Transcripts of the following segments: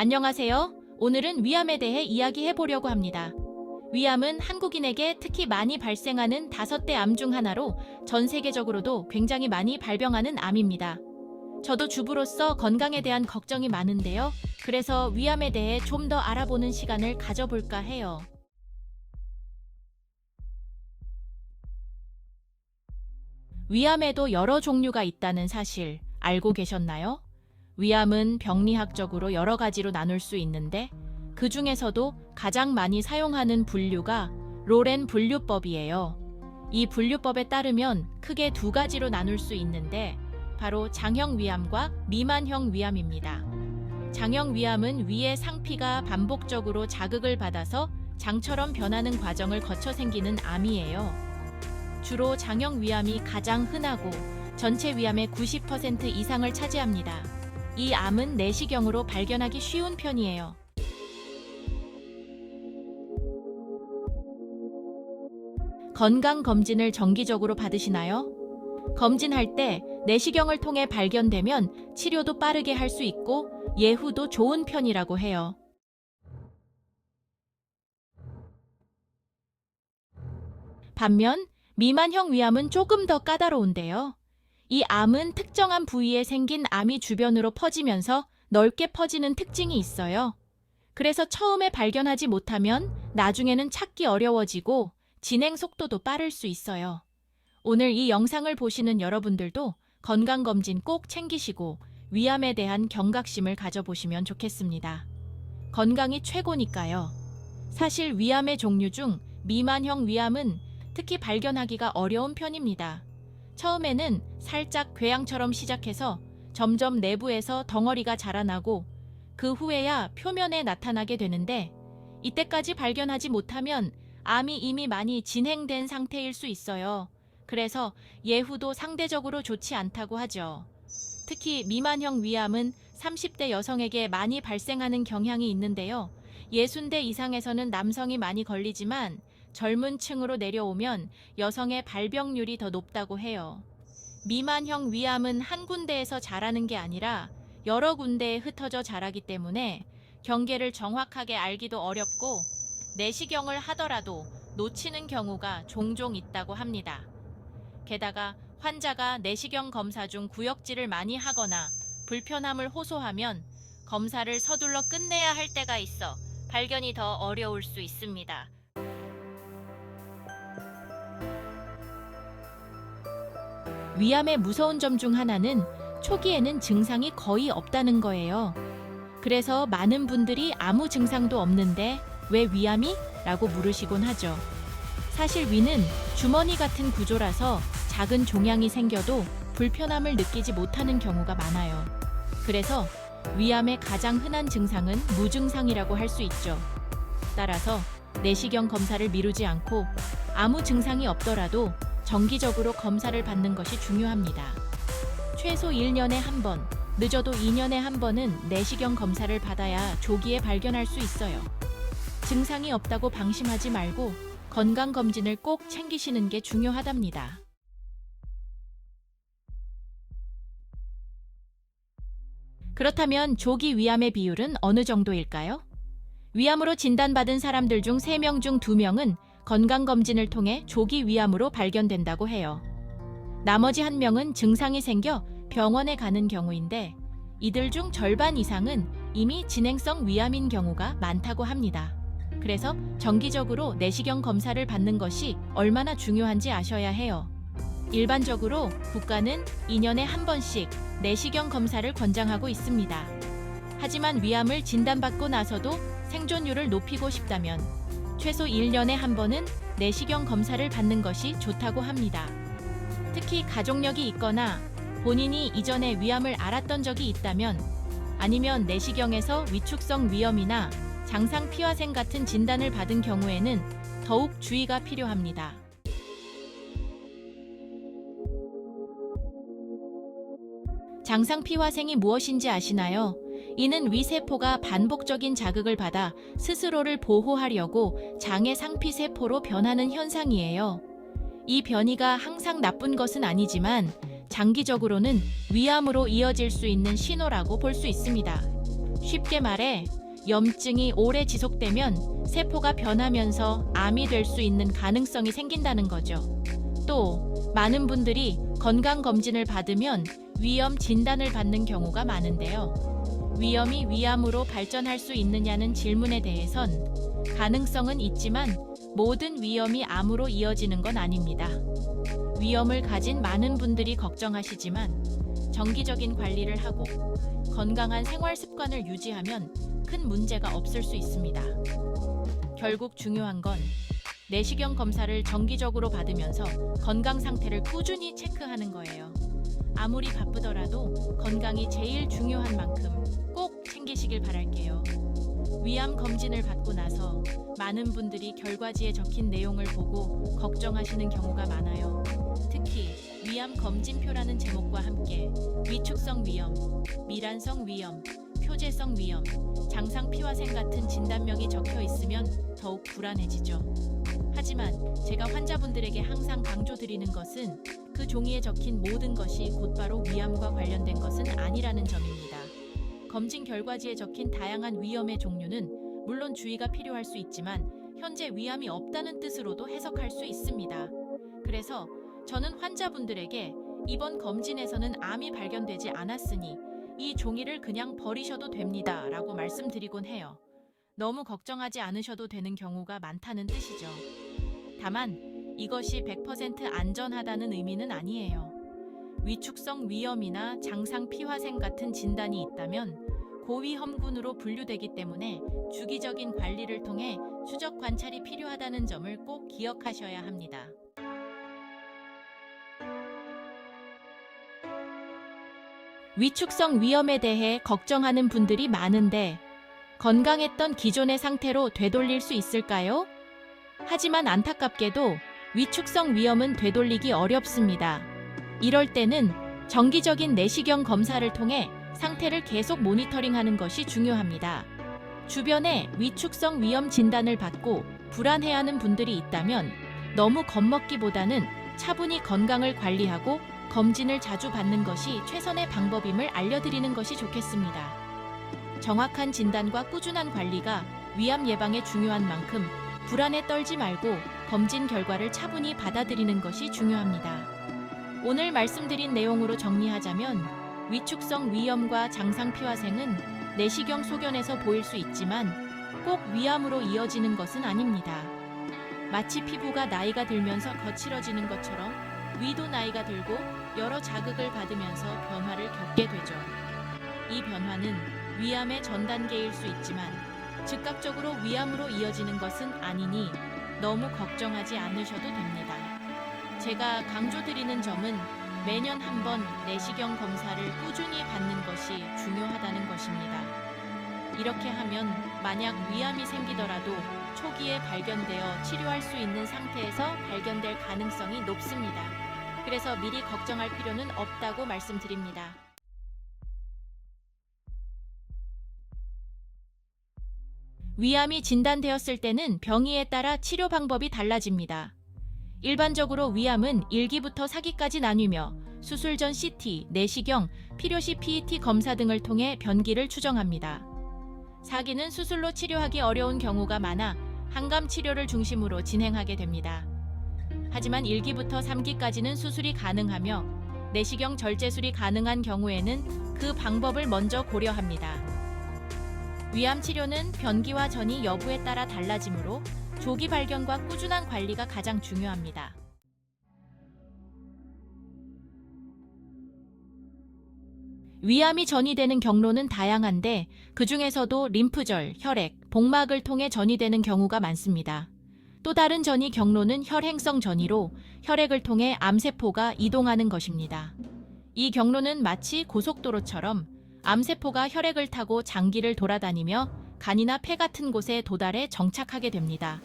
안녕하세요. 오늘은 위암에 대해 이야기해 보려고 합니다. 위암은 한국인에게 특히 많이 발생하는 5대 암 중 하나로 전 세계적으로도 굉장히 많이 발병하는 암입니다. 저도 주부로서 건강에 대한 걱정이 많은데요. 그래서 위암에 대해 좀 더 알아보는 시간을 가져볼까 해요. 위암에도 여러 종류가 있다는 사실 알고 계셨나요? 위암은 병리학적으로 여러 가지로 나눌 수 있는데 그 중에서도 가장 많이 사용하는 분류가 로렌 분류법이에요. 이 분류법에 따르면 크게 2가지로 나눌 수 있는데 바로 장형 위암과 미만형 위암입니다. 장형 위암은 위의 상피가 반복적으로 자극을 받아서 장처럼 변하는 과정을 거쳐 생기는 암이에요. 주로 장형 위암이 가장 흔하고 전체 위암의 90% 이상을 차지합니다. 이 암은 내시경으로 발견하기 쉬운 편이에요. 건강검진을 정기적으로 받으시나요? 검진할 때 내시경을 통해 발견되면 치료도 빠르게 할 수 있고 예후도 좋은 편이라고 해요. 반면 미만형 위암은 조금 더 까다로운데요. 이 암은 특정한 부위에 생긴 암이 주변으로 퍼지면서 넓게 퍼지는 특징이 있어요. 그래서 처음에 발견하지 못하면 나중에는 찾기 어려워지고 진행 속도도 빠를 수 있어요. 오늘 이 영상을 보시는 여러분들도 건강검진 꼭 챙기시고 위암에 대한 경각심을 가져보시면 좋겠습니다. 건강이 최고니까요. 사실 위암의 종류 중 미만형 위암은 특히 발견하기가 어려운 편입니다. 처음에는 살짝 궤양처럼 시작해서 점점 내부에서 덩어리가 자라나고 그 후에야 표면에 나타나게 되는데 이때까지 발견하지 못하면 암이 이미 많이 진행된 상태일 수 있어요. 그래서 예후도 상대적으로 좋지 않다고 하죠. 특히 미만형 위암은 30대 여성에게 많이 발생하는 경향이 있는데요. 60대 이상에서는 남성이 많이 걸리지만 젊은 층으로 내려오면 여성의 발병률이 더 높다고 해요. 미만형 위암은 한 군데에서 자라는 게 아니라 여러 군데에 흩어져 자라기 때문에 경계를 정확하게 알기도 어렵고 내시경을 하더라도 놓치는 경우가 종종 있다고 합니다. 게다가 환자가 내시경 검사 중 구역질을 많이 하거나 불편함을 호소하면 검사를 서둘러 끝내야 할 때가 있어 발견이 더 어려울 수 있습니다. 위암의 무서운 점 중 하나는 초기에는 증상이 거의 없다는 거예요. 그래서 많은 분들이 아무 증상도 없는데 왜 위암이? 라고 물으시곤 하죠. 사실 위는 주머니 같은 구조라서 작은 종양이 생겨도 불편함을 느끼지 못하는 경우가 많아요. 그래서 위암의 가장 흔한 증상은 무증상이라고 할 수 있죠. 따라서 내시경 검사를 미루지 않고 아무 증상이 없더라도 정기적으로 검사를 받는 것이 중요합니다. 최소 1년에 1번, 늦어도 2년에 1번은 내시경 검사를 받아야 조기에 발견할 수 있어요. 증상이 없다고 방심하지 말고 건강검진을 꼭 챙기시는 게 중요하답니다. 그렇다면 조기 위암의 비율은 어느 정도일까요? 위암으로 진단받은 사람들 중 3명 중 2명은 건강검진을 통해 조기 위암으로 발견된다고 해요. 나머지 1명은 증상이 생겨 병원에 가는 경우인데 이들 중 절반 이상은 이미 진행성 위암인 경우가 많다고 합니다. 그래서 정기적으로 내시경 검사를 받는 것이 얼마나 중요한지 아셔야 해요. 일반적으로 국가는 2년에 1번씩 내시경 검사를 권장하고 있습니다. 하지만 위암을 진단받고 나서도 생존율을 높이고 싶다면 최소 1년에 1번은 내시경 검사를 받는 것이 좋다고 합니다. 특히 가족력이 있거나 본인이 이전에 위암을 앓았던 적이 있다면 아니면 내시경에서 위축성 위염이나 장상 피화생 같은 진단을 받은 경우에는 더욱 주의가 필요합니다. 장상 피화생이 무엇인지 아시나요? 이는 위세포가 반복적인 자극을 받아 스스로를 보호하려고 장의 상피세포로 변하는 현상이에요. 이 변이가 항상 나쁜 것은 아니지만 장기적으로는 위암으로 이어질 수 있는 신호라고 볼 수 있습니다. 쉽게 말해 염증이 오래 지속되면 세포가 변하면서 암이 될 수 있는 가능성이 생긴다는 거죠. 또 많은 분들이 건강검진을 받으면 위암 진단을 받는 경우가 많은데요. 위염이 위암으로 발전할 수 있느냐는 질문에 대해선 가능성은 있지만 모든 위염이 암으로 이어지는 건 아닙니다. 위염을 가진 많은 분들이 걱정하시지만 정기적인 관리를 하고 건강한 생활 습관을 유지하면 큰 문제가 없을 수 있습니다. 결국 중요한 건 내시경 검사를 정기적으로 받으면서 건강 상태를 꾸준히 체크하는 거예요. 아무리 바쁘더라도 건강이 제일 중요한 만큼 꼭 챙기시길 바랄게요. 위암 검진을 받고 나서 많은 분들이 결과지에 적힌 내용을 보고 걱정하시는 경우가 많아요. 특히 위암 검진표라는 제목과 함께 위축성 위염, 미란성 위염, 표재성 위염, 장상피화생 같은 진단명이 적혀 있으면 더욱 불안해지죠. 하지만 제가 환자분들에게 항상 강조드리는 것은 그 종이에 적힌 모든 것이 곧바로 위암과 관련된 것은 아니라는 점입니다. 검진 결과지에 적힌 다양한 위염의 종류는 물론 주의가 필요할 수 있지만 현재 위암이 없다는 뜻으로도 해석할 수 있습니다. 그래서 저는 환자분들에게 이번 검진에서는 암이 발견되지 않았으니 이 종이를 그냥 버리셔도 됩니다 라고 말씀드리곤 해요. 너무 걱정하지 않으셔도 되는 경우가 많다는 뜻이죠. 다만 이것이 100% 안전하다는 의미는 아니에요. 위축성 위염이나 장상피화생 같은 진단이 있다면 고위험군으로 분류되기 때문에 주기적인 관리를 통해 추적 관찰이 필요하다는 점을 꼭 기억하셔야 합니다. 위축성 위염에 대해 걱정하는 분들이 많은데 건강했던 기존의 상태로 되돌릴 수 있을까요? 하지만 안타깝게도 위축성 위염은 되돌리기 어렵습니다. 이럴 때는 정기적인 내시경 검사를 통해 상태를 계속 모니터링하는 것이 중요합니다. 주변에 위축성 위염 진단을 받고 불안해하는 분들이 있다면 너무 겁먹기보다는 차분히 건강을 관리하고 검진을 자주 받는 것이 최선의 방법임을 알려드리는 것이 좋겠습니다. 정확한 진단과 꾸준한 관리가 위암 예방에 중요한 만큼 불안에 떨지 말고 검진 결과를 차분히 받아들이는 것이 중요합니다. 오늘 말씀드린 내용으로 정리하자면 위축성 위염과 장상피화생은 내시경 소견에서 보일 수 있지만 꼭 위암으로 이어지는 것은 아닙니다. 마치 피부가 나이가 들면서 거칠어지는 것처럼 위도 나이가 들고 여러 자극을 받으면서 변화를 겪게 되죠. 이 변화는 위암의 전 단계일 수 있지만 즉각적으로 위암으로 이어지는 것은 아니니 너무 걱정하지 않으셔도 됩니다. 제가 강조드리는 점은 매년 한 번 내시경 검사를 꾸준히 받는 것이 중요하다는 것입니다. 이렇게 하면 만약 위암이 생기더라도 초기에 발견되어 치료할 수 있는 상태에서 발견될 가능성이 높습니다. 그래서 미리 걱정할 필요는 없다고 말씀드립니다. 위암이 진단되었을 때는 병이에 따라 치료 방법이 달라집니다. 일반적으로 위암은 1기부터 4기까지 나뉘며 수술 전 CT, 내시경, 필요시 PET 검사 등을 통해 변기를 추정합니다. 4기는 수술로 치료하기 어려운 경우가 많아 항암 치료를 중심으로 진행하게 됩니다. 하지만 1기부터 3기까지는 수술이 가능하며 내시경 절제술이 가능한 경우에는 그 방법을 먼저 고려합니다. 위암 치료는 변기와 전이 여부에 따라 달라지므로 조기 발견과 꾸준한 관리가 가장 중요합니다. 위암이 전이되는 경로는 다양한데 그 중에서도 림프절, 혈액, 복막을 통해 전이되는 경우가 많습니다. 또 다른 전이 경로는 혈행성 전이로 혈액을 통해 암세포가 이동하는 것입니다. 이 경로는 마치 고속도로처럼 암세포가 혈액을 타고 장기를 돌아다니며 간이나 폐 같은 곳에 도달해 정착하게 됩니다.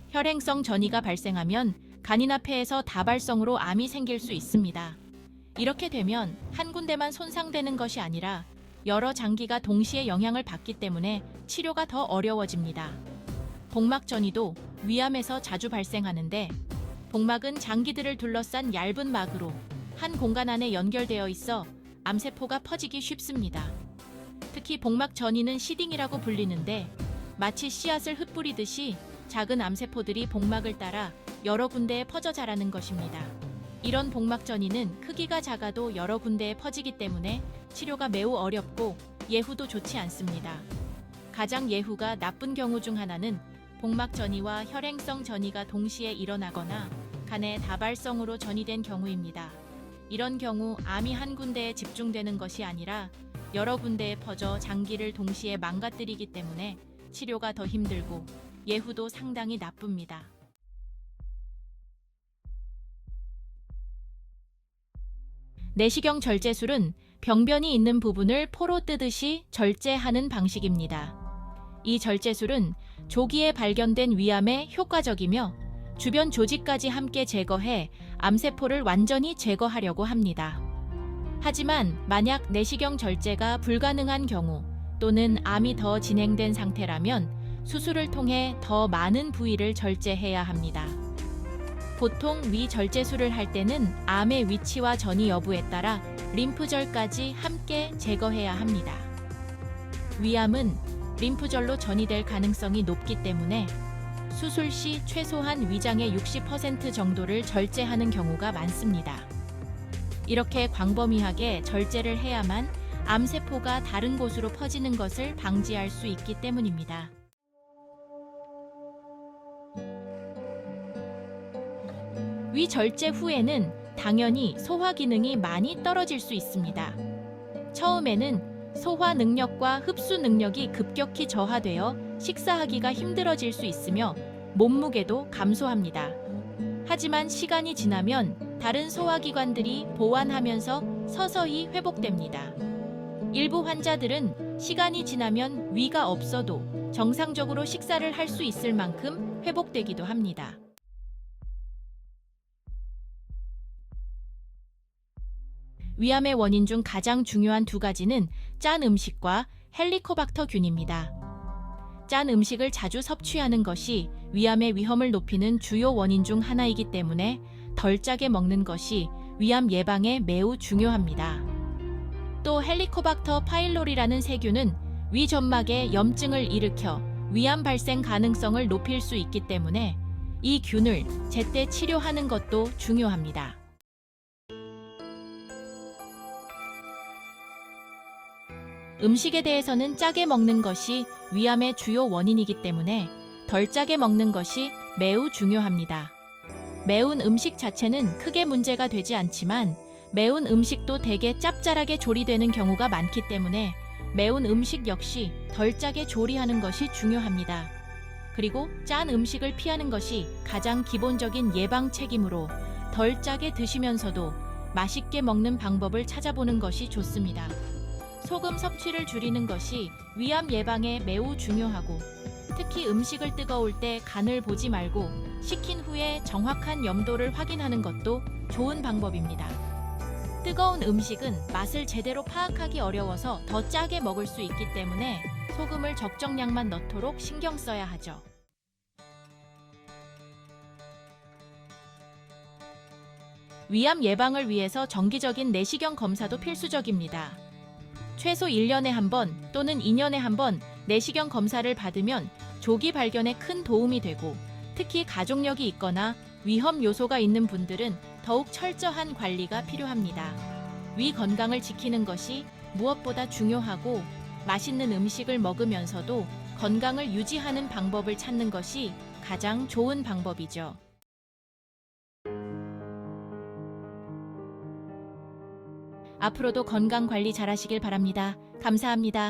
혈행성 전이가 발생하면 간이나 폐에서 다발성으로 암이 생길 수 있습니다. 이렇게 되면 한 군데만 손상되는 것이 아니라 여러 장기가 동시에 영향을 받기 때문에 치료가 더 어려워집니다. 복막 전이도 위암에서 자주 발생하는데 복막은 장기들을 둘러싼 얇은 막으로 한 공간 안에 연결되어 있어 암세포가 퍼지기 쉽습니다. 특히 복막 전이는 시딩이라고 불리는데 마치 씨앗을 흩뿌리듯이 작은 암세포들이 복막을 따라 여러 군데에 퍼져 자라는 것입니다. 이런 복막 전이는 크기가 작아도 여러 군데에 퍼지기 때문에 치료가 매우 어렵고 예후도 좋지 않습니다. 가장 예후가 나쁜 경우 중 하나는 복막 전이와 혈행성 전이가 동시에 일어나거나 간에 다발성으로 전이된 경우입니다. 이런 경우 암이 한 군데에 집중되는 것이 아니라 여러 군데에 퍼져 장기를 동시에 망가뜨리기 때문에 치료가 더 힘들고 예후도 상당히 나쁩니다. 내시경 절제술은 병변이 있는 부분을 포로 뜨듯이 절제하는 방식입니다. 이 절제술은 조기에 발견된 위암에 효과적이며 주변 조직까지 함께 제거해 암세포를 완전히 제거하려고 합니다. 하지만 만약 내시경 절제가 불가능한 경우 또는 암이 더 진행된 상태라면 수술을 통해 더 많은 부위를 절제해야 합니다. 보통 위 절제술을 할 때는 암의 위치와 전이 여부에 따라 림프절까지 함께 제거해야 합니다. 위암은 림프절로 전이될 가능성이 높기 때문에 수술 시 최소한 위장의 60% 정도를 절제하는 경우가 많습니다. 이렇게 광범위하게 절제를 해야만 암세포가 다른 곳으로 퍼지는 것을 방지할 수 있기 때문입니다. 위 절제 후에는 당연히 소화 기능이 많이 떨어질 수 있습니다. 처음에는 소화 능력과 흡수 능력이 급격히 저하되어 식사하기가 힘들어질 수 있으며 몸무게도 감소합니다. 하지만 시간이 지나면 다른 소화기관들이 보완하면서 서서히 회복됩니다. 일부 환자들은 시간이 지나면 위가 없어도 정상적으로 식사를 할 수 있을 만큼 회복되기도 합니다. 위암의 원인 중 가장 중요한 두 가지는 짠 음식과 헬리코박터균입니다. 짠 음식을 자주 섭취하는 것이 위암의 위험을 높이는 주요 원인 중 하나이기 때문에 덜 짜게 먹는 것이 위암 예방에 매우 중요합니다. 또 헬리코박터 파일로리라는 세균은 위 점막에 염증을 일으켜 위암 발생 가능성을 높일 수 있기 때문에 이 균을 제때 치료하는 것도 중요합니다. 음식에 대해서는 짜게 먹는 것이 위암의 주요 원인이기 때문에 덜 짜게 먹는 것이 매우 중요합니다. 매운 음식 자체는 크게 문제가 되지 않지만 매운 음식도 대개 짭짤하게 조리되는 경우가 많기 때문에 매운 음식 역시 덜 짜게 조리하는 것이 중요합니다. 그리고 짠 음식을 피하는 것이 가장 기본적인 예방 책임으로 덜 짜게 드시면서도 맛있게 먹는 방법을 찾아보는 것이 좋습니다. 소금 섭취를 줄이는 것이 위암 예방에 매우 중요하고 특히 음식을 뜨거울 때 간을 보지 말고 식힌 후에 정확한 염도를 확인하는 것도 좋은 방법입니다. 뜨거운 음식은 맛을 제대로 파악하기 어려워서 더 짜게 먹을 수 있기 때문에 소금을 적정량만 넣도록 신경 써야 하죠. 위암 예방을 위해서 정기적인 내시경 검사도 필수적입니다. 최소 1년에 한 번 또는 2년에 한 번 내시경 검사를 받으면 조기 발견에 큰 도움이 되고 특히 가족력이 있거나 위험 요소가 있는 분들은 더욱 철저한 관리가 필요합니다. 위 건강을 지키는 것이 무엇보다 중요하고 맛있는 음식을 먹으면서도 건강을 유지하는 방법을 찾는 것이 가장 좋은 방법이죠. 앞으로도 건강 관리 잘하시길 바랍니다. 감사합니다.